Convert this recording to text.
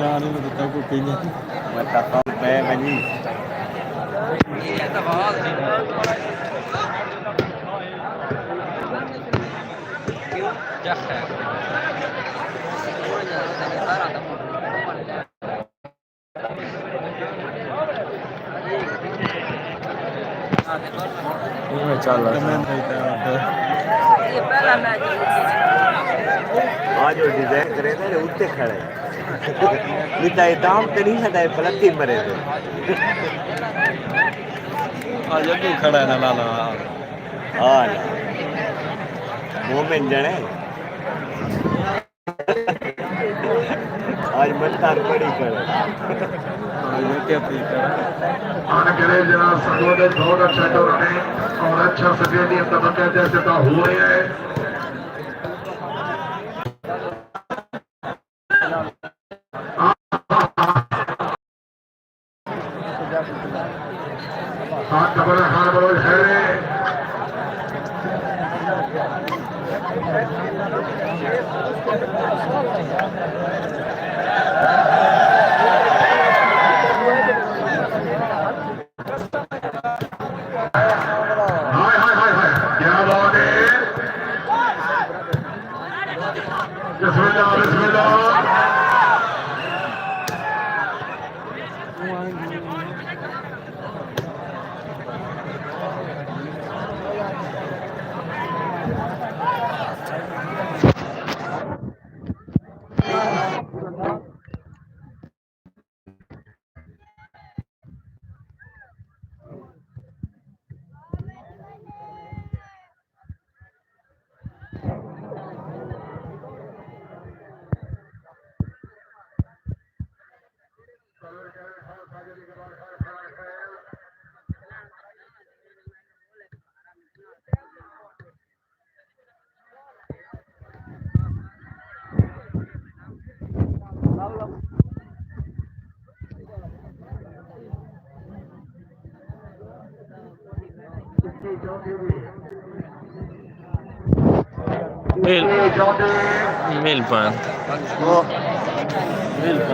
Claro, no te está copiando. Mata só o pé, velhinho. मैं चल रहा आज जो डिजाइन करे थे उत्ते खड़े निता दाम ते नहीं था पलती मरे थे आज तू खड़ा है ना लाला हां मोमेंट जने आज मत्तार पड़ी करे ये क्या तरीका आने के लिए जनाब संगोदन बहुत अच्छा कर रहे हैं और अच्छा सफेदी तबका जैसे का हो रहे हैं हाथ डबल हाथ बरोज है हाय हाय हाय हाय क्या बात है बिस्मिल्लाह बिस्मिल्लाह Milpan. Milpan.